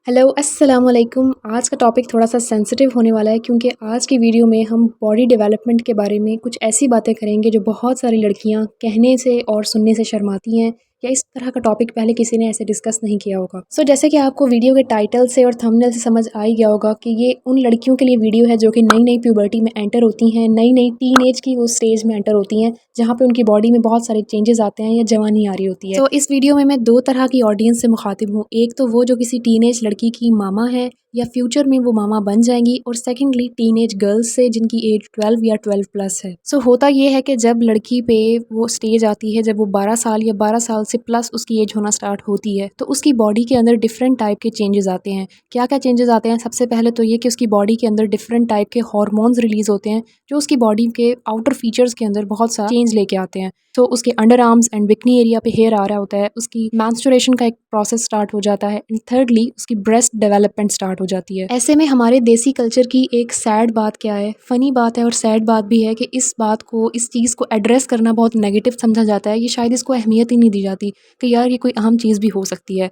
Hello अस्सलाम वालेकुम। आज का टॉपिक थोड़ा-सा सेंसिटिव होने वाला है क्योंकि आज की वीडियो में हम बॉडी डेवलपमेंट के बारे में कुछ ऐसी बातें करेंगे जो बहुत सारी लड़कियां कहने से और सुनने से शर्माती हैं या इस तरह का टॉपिक पहले किसी ने ऐसे डिस्कस नहीं किया होगा। जैसे कि आपको वीडियो के टाइटल से और थंबनेल से समझ आ ही गया होगा कि ये उन लड़कियों के लिए वीडियो है जो कि नई-नई प्यूबर्टी में एंटर होती हैं, नई-नई टीनेज की वो स्टेज में एंटर होती हैं, जहाँ पे उनकी बॉडी में बहुत सारे चेंजेस आते हैं या जवानी आ रही होती है। इस वीडियो में मैं 2 तरह की ऑडियंस से मुखातिब हूँ। एक तो वो जो किसी टीनेज लड़की की मामा है या फ्यूचर में वो मामा बन जाएंगी, और सेकेंडली टीनेज गर्ल्स से जिनकी एज 12 या 12 प्लस है। होता ये है कि जब लड़की पे वो स्टेज आती है, जब वो 12 साल या 12 साल से प्लस उसकी एज होना स्टार्ट होती है, तो उसकी बॉडी के अंदर डिफरेंट टाइप के चेंजेस आते हैं। क्या क्या चेंजेस आते हैं? सबसे पहले तो ये कि उसकी बॉडी के अंदर डिफरेंट टाइप के हार्मोन्स रिलीज होते हैं जो उसकी बॉडी के आउटर फीचर्स के अंदर बहुत सा चेंज लेके आते हैं। उसके under arms and bikini area पे हेयर आ रहा होता है, उसकी मेंस्ट्रुएशन का एक प्रोसेस स्टार्ट हो जाता है, एंड थर्डली उसकी ब्रेस्ट डेवलपमेंट स्टार्ट हो जाती है। ऐसे में हमारे देसी कल्चर की एक सैड बात क्या है, फनी बात है और सैड बात भी है कि इस बात को, इस चीज़ को एड्रेस करना बहुत नेगेटिव समझा जाता है। ये शायद इसको अहमियत ही नहीं दी जाती कि यार ये कोई अहम चीज़ भी हो सकती है।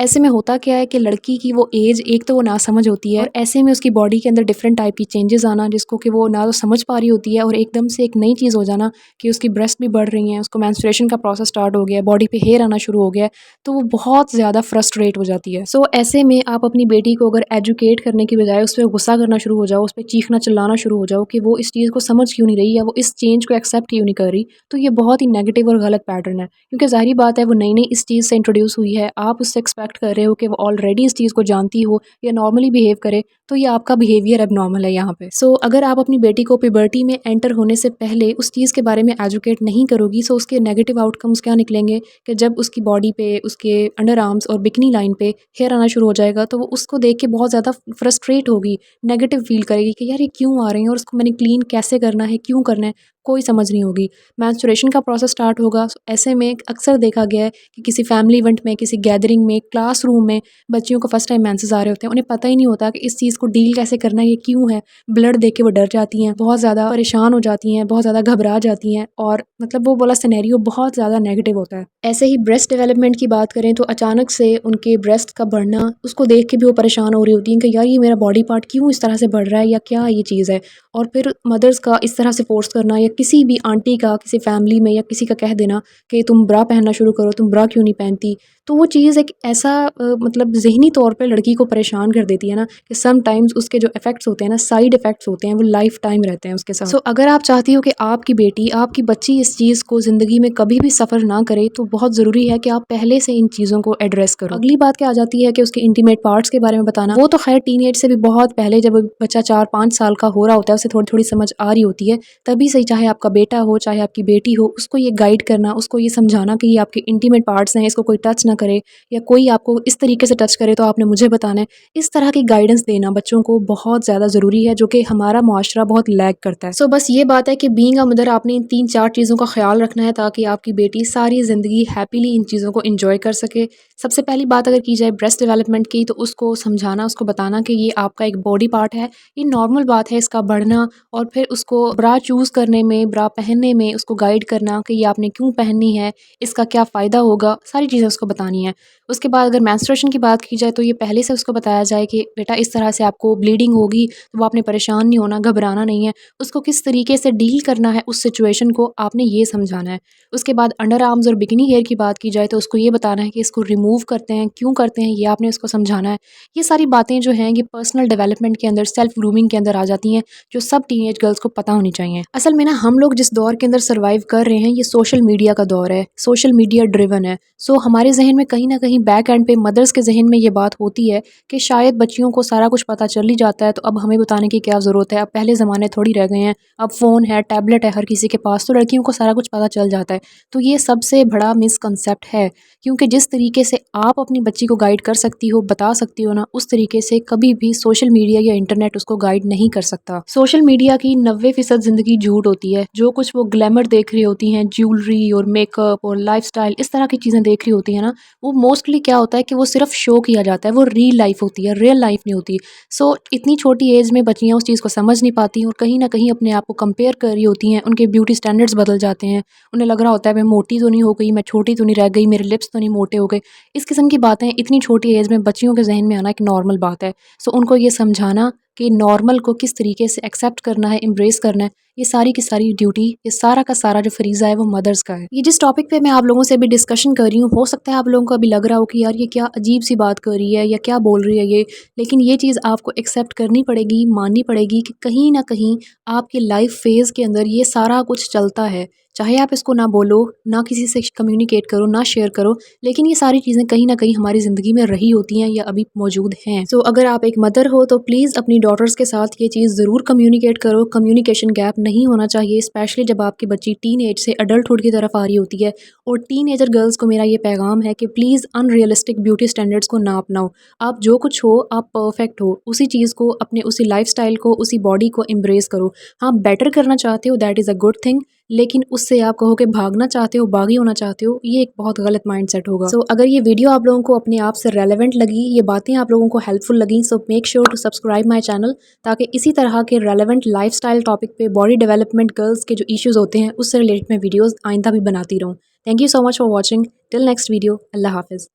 ऐसे में होता क्या है कि लड़की की वो एज, एक तो वो ना समझ होती है, और ऐसे में उसकी बॉडी के अंदर डिफरेंट टाइप की चेंजेस आना जिसको कि वो ना तो समझ पा रही होती है, और एकदम से एक नई चीज़ हो जाना कि उसकी ब्रेस्ट भी बढ़ रही हैं, उसको मेंस्ट्रुएशन का प्रोसेस स्टार्ट हो गया है, बॉडी पे हेयर आना शुरू हो गया है, तो वो बहुत ज़्यादा फ्रस्ट्रेट हो जाती है। ऐसे में आप अपनी बेटी को अगर एजुकेट करने की बजाय उस पर गुस्सा करना शुरू हो जाओ, उस पर चीखना चिल्लाना शुरू हो जाओ कि वो इस चीज़ को समझ क्यों नहीं रही या वो इस चेंज को एक्सेप्ट क्यों नहीं कर रही, तो ये बहुत ही नेगेटिव और गलत पैटर्न है। क्योंकि ज़ाहिर बात है वो नई नई इस चीज़ से इंट्रोड्यूस हुई है, आप उससे एक्सपेक्ट कर रहे हो कि वो ऑलरेडी इस चीज़ को जानती हो या नॉर्मली बिहेव करे, तो ये आपका बिहेवियर एबनॉर्मल है यहाँ पे। अगर आप अपनी बेटी को प्यूबर्टी में एंटर होने से पहले उस चीज़ के बारे में एजुकेट नहीं करोगी, उसके नेगेटिव आउटकम्स क्या निकलेंगे कि जब उसकी बॉडी पे, उसके अंडर आर्म्स और बिकनी लाइन पे हेयर आना शुरू हो जाएगा, तो वो उसको देख के बहुत ज़्यादा फ्रस्ट्रेट होगी, नेगेटिव फील करेगी कि यार ये क्यों आ रही हैं और उसको मैंने क्लीन कैसे करना है, क्यों करना है, कोई समझ नहीं होगी। मेंस्ट्रुएशन का प्रोसेस स्टार्ट होगा। ऐसे में अक्सर देखा गया है कि किसी फैमिली इवेंट में, किसी गैदरिंग में, क्लासरूम में बच्चियों को फर्स्ट टाइम मेंसेस आ रहे होते हैं, उन्हें पता ही नहीं होता कि इस चीज़ को डील कैसे करना है, ये क्यों है। ब्लड देख के वो डर जाती हैं, बहुत ज़्यादा परेशान हो जाती हैं, बहुत ज़्यादा घबरा जाती हैं, और मतलब वो वाला सिनेरियो बहुत ज़्यादा नेगेटिव होता है। ऐसे ही ब्रेस्ट डेवलपमेंट की बात करें तो अचानक से उनके ब्रेस्ट का बढ़ना, उसको देख के भी वो परेशान हो रही होती हैं कि यार ये मेरा बॉडी पार्ट क्यों इस तरह से बढ़ रहा है या क्या ये चीज़ है। और फिर मदर्स का इस तरह से फोर्स करना, या किसी भी आंटी का किसी फैमिली में या किसी का कह देना कि तुम ब्रा पहनना शुरू करो, तुम ब्रा क्यों नहीं पहनती, तो वो चीज़ एक ऐसा मतलब ज़हनी तौर पे लड़की को परेशान कर देती है ना कि समटाइम्स उसके जो इफ़ेक्ट्स होते हैं ना, साइड इफ़ेक्ट्स होते हैं, वो लाइफ टाइम रहते हैं उसके साथ। अगर आप चाहती हो कि आपकी बेटी, आपकी बच्ची इस चीज़ को ज़िंदगी में कभी भी सफ़र ना करे, तो बहुत ज़रूरी है कि आप पहले से इन चीज़ों को एड्रेस करो। अगली बात क्या आ जाती है कि उसके इंटीमेट पार्ट्स के बारे में बताना। वो तो खैर टीनेज से भी बहुत पहले, जब बच्चा 4-5 साल का हो रहा होता है, उसे थोड़ी थोड़ी समझ आ रही होती है, तभी सही, चाहे आपका बेटा हो चाहे आपकी बेटी हो, उसको ये गाइड करना, उसको ये समझाना कि ये आपके इंटीमेट पार्ट्स हैं, इसको कोई टच ना करे, या कोई आपको इस तरीके से टच करे तो आपने मुझे बताना है। इस तरह की गाइडेंस देना बच्चों को बहुत ज़्यादा ज़रूरी है, जो कि हमारा मुआशरा बहुत लैग करता है। बस ये बात है कि बीइंग अ मदर आपने इन 3-4 चीज़ों का ख्याल रखना है ताकि आपकी बेटी सारी ज़िंदगी हैप्पीली इन चीज़ों को इंजॉय कर सके। सबसे पहली बात अगर की जाए ब्रेस्ट डेवलपमेंट की, तो उसको समझाना, उसको बताना कि ये आपका एक बॉडी पार्ट है, ये नॉर्मल बात है इसका बढ़ना, और फिर उसको ब्रा चूज़ करने में, ब्रा पहनने में उसको गाइड करना कि ये आपने क्यों पहननी है, इसका क्या फ़ायदा होगा, सारी चीज़ें उसको बतानी है। उसके बाद अगर मेंस्ट्रुएशन की बात की जाए, तो ये पहले से उसको बताया जाए कि बेटा इस तरह से आपको ब्लीडिंग होगी, तो वो आपने परेशान नहीं होना, घबराना नहीं है, उसको किस तरीके से डील करना है उस सिचुएशन को, आपने ये समझाना है। उसके बाद अंडर आर्म्स और बिकिनी हेयर की बात की जाए, तो उसको ये बताना है कि इसको रिमूव करते हैं, क्यों करते हैं, ये आपने उसको समझाना है। ये सारी बातें जो हैं ये पर्सनल डेवलपमेंट के अंदर, सेल्फ ग्रूमिंग के अंदर आ जाती हैं, जो सब टीनेज गर्ल्स को पता होनी चाहिए। असल में ना, हम लोग जिस दौर के अंदर सर्वाइव कर रहे हैं, ये सोशल मीडिया का दौर है, सोशल मीडिया ड्रिवन है। हमारे जहन में कहीं ना कहीं बैक एंड पे मदर्स के जहन में ये बात होती है कि शायद बच्चियों को सारा कुछ पता चल ही जाता है, तो अब हमें बताने की क्या ज़रूरत है, अब पहले ज़माने थोड़ी रह गए हैं, अब फ़ोन है, टैबलेट है हर किसी के पास, तो लड़कियों को सारा कुछ पता चल जाता है। तो ये सबसे बड़ा मिसकंसेप्ट है, क्योंकि जिस तरीके से आप अपनी बच्ची को गाइड कर सकती हो, बता सकती हो ना, उस तरीके से कभी भी सोशल मीडिया या इंटरनेट उसको गाइड नहीं कर सकता। सोशल मीडिया की 90% ज़िंदगी झूठ होती है। जो कुछ वो ग्लैमर देख रही होती हैं, ज्वेलरी और मेकअप और लाइफस्टाइल, इस तरह की चीज़ें देख रही होती हैं ना, वो मोस्ट मोस्टली क्या होता है कि वो सिर्फ शो किया जाता है, वो रियल लाइफ होती है, रियल लाइफ नहीं होती। सो इतनी छोटी एज में बच्चियाँ उस चीज़ को समझ नहीं पाती और कहीं ना कहीं अपने आप को कंपेयर कर रही होती हैं, उनके ब्यूटी स्टैंडर्ड्स बदल जाते हैं। उन्हें लग रहा होता है मैं मोटी तो नहीं हो गई, मैं छोटी तो नहीं रह गई, मेरे लिप्स तो नहीं मोटे हो गए। इस किस्म की बातें इतनी छोटी एज में बच्चियों के जहन में आना एक नॉर्मल बात है। सो उनको ये समझाना कि नॉर्मल को किस तरीके से एक्सेप्ट करना है, एम्ब्रेस करना है, ये सारी की सारी ड्यूटी, ये सारा का सारा जो फरीज़ा है वो मदर्स का है। ये जिस टॉपिक पे मैं आप लोगों से अभी डिस्कशन कर रही हूँ, हो सकता है आप लोगों को अभी लग रहा हो कि यार ये क्या अजीब सी बात कर रही है या क्या बोल रही है ये, लेकिन ये चीज़ आपको एक्सेप्ट करनी पड़ेगी, माननी पड़ेगी कि कहीं ना कहीं आपकी लाइफ फेज़ के अंदर ये सारा कुछ चलता है। चाहे आप इसको ना बोलो, ना किसी से कम्युनिकेट करो, ना शेयर करो, लेकिन ये सारी चीज़ें कहीं ना कहीं हमारी ज़िंदगी में रही होती हैं या अभी मौजूद हैं। सो अगर आप एक मदर हो तो प्लीज़ अपनी डॉटर्स के साथ ये चीज़ ज़रूर कम्युनिकेट करो। कम्युनिकेशन गैप नहीं होना चाहिए, स्पेशली जब आपकी बच्ची टीन एज से अडल्टहुड की तरफ आ रही होती है। और टीन एजर गर्ल्स को मेरा ये पैगाम है कि प्लीज़ अनरियलिस्टिक ब्यूटी स्टैंडर्ड्स को ना अपनाओ। आप जो कुछ हो, आप परफेक्ट हो, उसी चीज़ को, अपने उसी लाइफ को, उसी बॉडी को एम्ब्रेस करो। हाँ, बेटर करना चाहते हो, that is a good thing, लेकिन उससे आप कहो कि भागना चाहते हो, बागी होना चाहते हो, ये एक बहुत गलत माइंडसेट होगा। सो अगर ये वीडियो आप लोगों को अपने आप से रेलेवेंट लगी, ये बातें आप लोगों को हेल्पफुल लगी, so make sure to subscribe my channel, ताकि इसी तरह के रेलेवेंट लाइफस्टाइल टॉपिक पे, बॉडी डेवलपमेंट, गर्ल्स के जो इश्यूज़ होते हैं उससे रिलेटेड मैं वीडियोज़ आइंदा भी बनाती रहूँ। Thank you so much for watching. Till next video, अल्लाह हाफिज़।